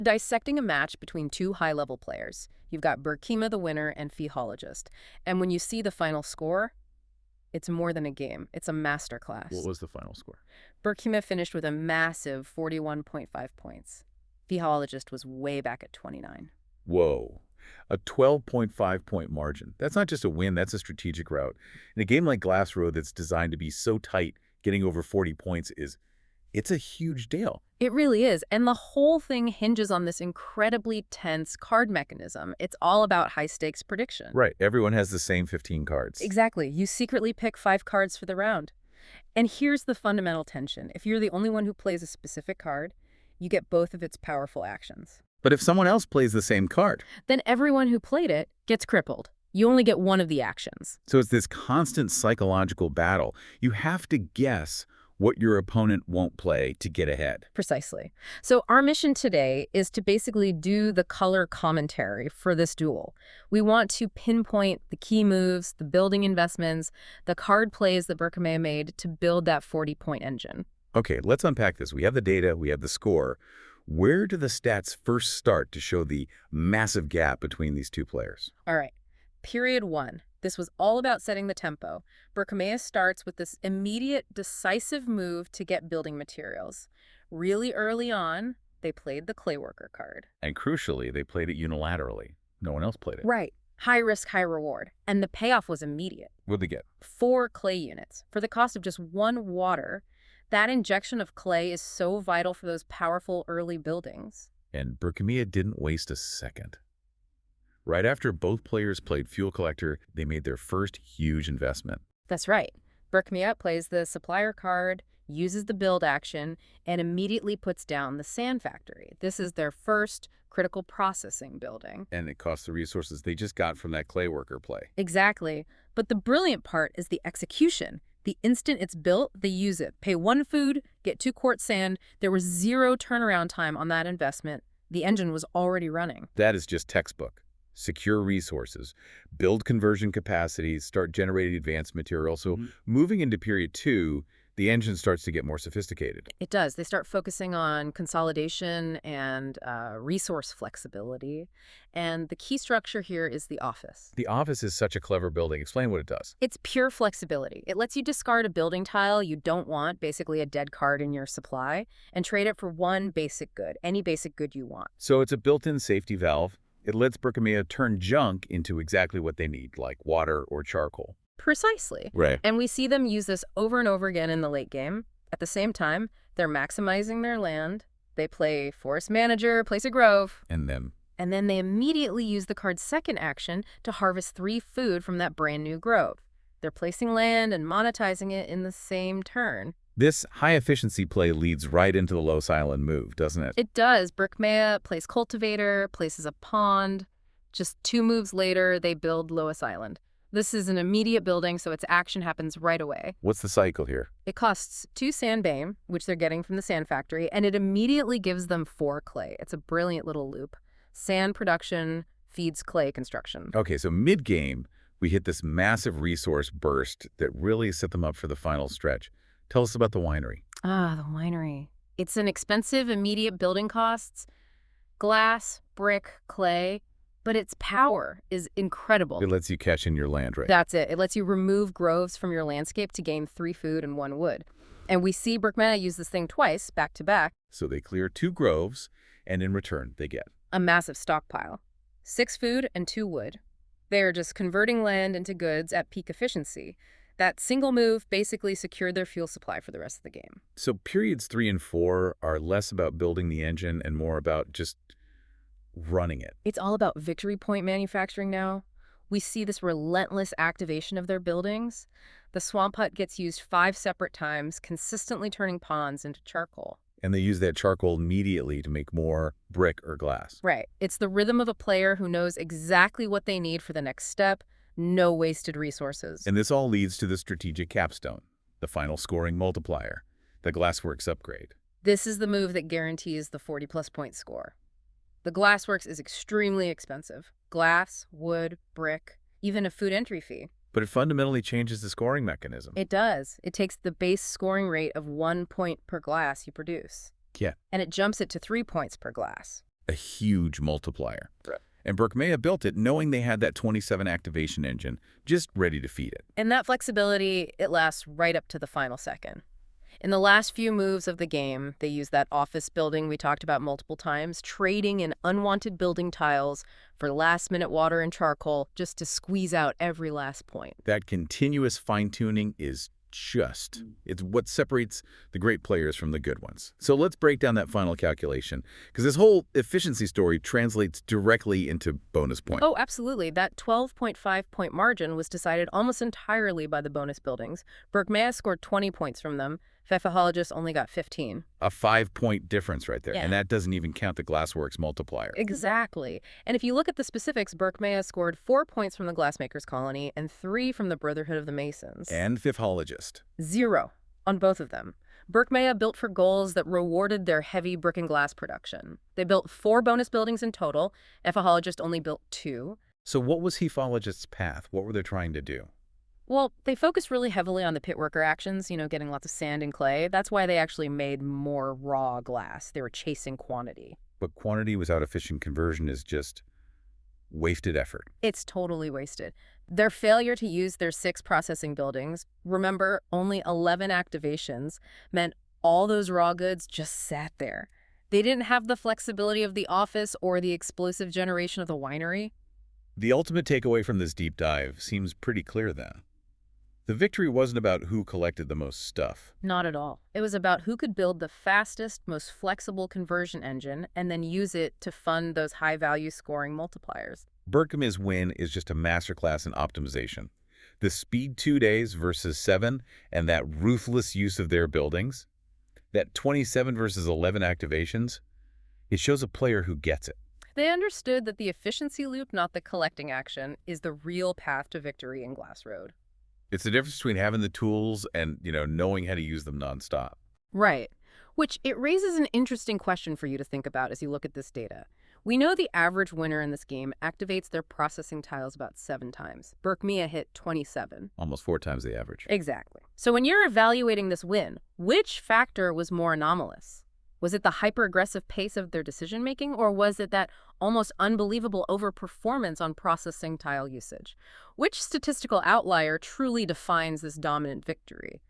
Dissecting a match between two high-level players. You've got Burkima the winner and Fihologist. And when you see the final score, it's more than a game. It's a What masterclass. was the final score? Burkima finished with a massive 41.5 points. Fihologist was way back at 29. Whoa. A 12.5-point margin. That's not just a win, that's a strategic route. In a game like Glass Road that's designed to be so tight, getting over 40 points it's a huge deal. It really is, and the whole thing hinges on this incredibly tense card mechanism. It's all about high-stakes prediction. Right, everyone has the same 15 cards. Exactly. You secretly pick 5 cards for the round. And here's the fundamental tension. If you're the only one who plays a specific card, you get both of its powerful actions. But if someone else plays the same card, Then everyone who played it gets crippled. You only get one of the actions. so it's this constant psychological battle. You have to guess what your opponent won't play to get ahead. Precisely. So our mission today is to basically do the color commentary for this duel. We want to pinpoint the key moves, the building investments, the card plays that Berkemea made to build that 40-point engine. Okay, let's unpack this. We have the data, we have the score. Where do the stats first start to show the massive gap between these two players? All right. Period 1. This was all about setting the tempo. Berkemea starts with this immediate, decisive move to get building materials. Really early on, they played the clay worker card. And crucially, they played it unilaterally. No one else played it. Right. High risk, high reward. And the payoff was immediate. What'd they get? 4 clay units for the cost of just 1 water. That injection of clay is so vital for those powerful early buildings. And Berkemia didn't waste a second. Right after both players played Fuel Collector, they made their first huge investment. That's right. Berkemia plays the supplier card, uses the build action, and immediately puts down the sand factory. This is their first critical processing building. And it cost the resources they just got from that clay worker play. Exactly. But the brilliant part is the execution. The instant it's built, they use it. Pay 1 food, get 2 quartz sand. There was 0 turnaround time on that investment. The engine was already running. That is just textbook. Secure resources, build conversion capacities, start generating advanced material. So moving into period 2, the engine starts to get more sophisticated. It does. They start focusing on consolidation and resource flexibility. And the key structure here is the office. The office is such a clever building. Explain what it does. It's pure flexibility. It lets you discard a building tile you don't want, basically a dead card in your supply, and trade it for one basic good, any basic good you want. So it's a built-in safety valve. It lets Berkemia turn junk into exactly what they need, like water or charcoal. Precisely. Right. And we see them use this over and over again in the late game. At the same time, they're maximizing their land. They play Forest Manager, place a grove. And then And then they immediately use the card's second action to harvest 3 food from that brand new grove. They're placing land and monetizing it in the same turn. this high-efficiency play leads right into the Los Island move, doesn't it? It does. Berkemea plays Cultivator, places a pond. Just 2 moves later, they build Lois Island. This is an immediate building, so its action happens right away. What's the cycle here? It costs 2 sandbane, which they're getting from the sand factory, and it immediately gives them 4 clay. It's a brilliant little loop. Sand production feeds clay construction. Okay, so mid-game, we hit this massive resource burst that really set them up for the final stretch. Tell us about the winery. Ah, the winery. It's an expensive, immediate building costs. Glass, brick, clay, but its power is incredible. It lets you catch in your land, right? That's it. It lets you remove groves from your landscape to gain 3 food and 1 wood. And we see Berkemea use this thing twice, back to back. So they clear 2 groves, and in return, they get. A massive stockpile. 6 food and 2 wood. They are just converting land into goods at peak efficiency. That single move basically secured their fuel supply for the rest of the game. So periods 3 and 4 are less about building the engine and more about just running it. It's all about victory point manufacturing now. We see this relentless activation of their buildings. The swamp hut gets used 5 separate times, consistently turning ponds into charcoal. And they use that charcoal immediately to make more brick or glass. Right. It's the rhythm of a player who knows exactly what they need for the next step. No wasted resources. And this all leads to the strategic capstone, the final scoring multiplier, the Glassworks upgrade. This is the move that guarantees the 40-plus point score. The Glassworks is extremely expensive. Glass, wood, brick, even a food entry fee. But it fundamentally changes the scoring mechanism. It does. It takes the base scoring rate of 1 point per glass you produce. Yeah. And it jumps it to 3 points per glass. A huge multiplier. Right. And Berkmea built it knowing they had that 27 activation engine just ready to feed it. And that flexibility, it lasts right up to the final second. In the last few moves of the game, they use that office building we talked about multiple times, trading in unwanted building tiles for last-minute water and charcoal just to squeeze out every last point. That continuous fine-tuning is it's what separates the great players from the good ones. So let's break down that final calculation, because this whole efficiency story translates directly into bonus points. Oh, absolutely. That 12.5-point margin was decided almost entirely by the bonus buildings. Berkmea scored 20 points from them. Pfefferhologist only got 15. A 5-point difference right there, Yeah. and that doesn't even count the Glassworks multiplier. Exactly. And if you look at the specifics, Berkmea scored 4 points from the Glassmakers Colony and 3 from the Brotherhood of the Masons. And Pfefferhologist. 0 on both of them. Berkmea built for goals that rewarded their heavy brick and glass production. They built 4 bonus buildings in total. Pfefferhologist only built 2. So what was Pfefferhologist's path? What were they trying to do? Well, they focused really heavily on the pit worker actions, getting lots of sand and clay. That's why they actually made more raw glass. They were chasing quantity. But quantity without efficient conversion is just wasted effort. It's totally wasted. Their failure to use their 6 processing buildings, remember, only 11 activations, meant all those raw goods just sat there. They didn't have the flexibility of the office or the explosive generation of the winery. The ultimate takeaway from this deep dive seems pretty clear then. The victory wasn't about who collected the most stuff. Not at all. It was about who could build the fastest, most flexible conversion engine and then use it to fund those high-value scoring multipliers. Berkmea's win is just a masterclass in optimization. The speed 2 days versus 7 and that ruthless use of their buildings, that 27 versus 11 activations, it shows a player who gets it. They understood that the efficiency loop, not the collecting action, is the real path to victory in Glass Road. It's the difference between having the tools and, knowing how to use them nonstop. Right. Which it raises an interesting question for you to think about as you look at this data. We know the average winner in this game activates their processing tiles about 7 times. Berkmea hit 27. Almost 4 times the average. Exactly. So when you're evaluating this win, which factor was more anomalous? Was it the hyper-aggressive pace of their decision-making, or was it that almost unbelievable overperformance on processing tile usage? Which statistical outlier truly defines this dominant victory?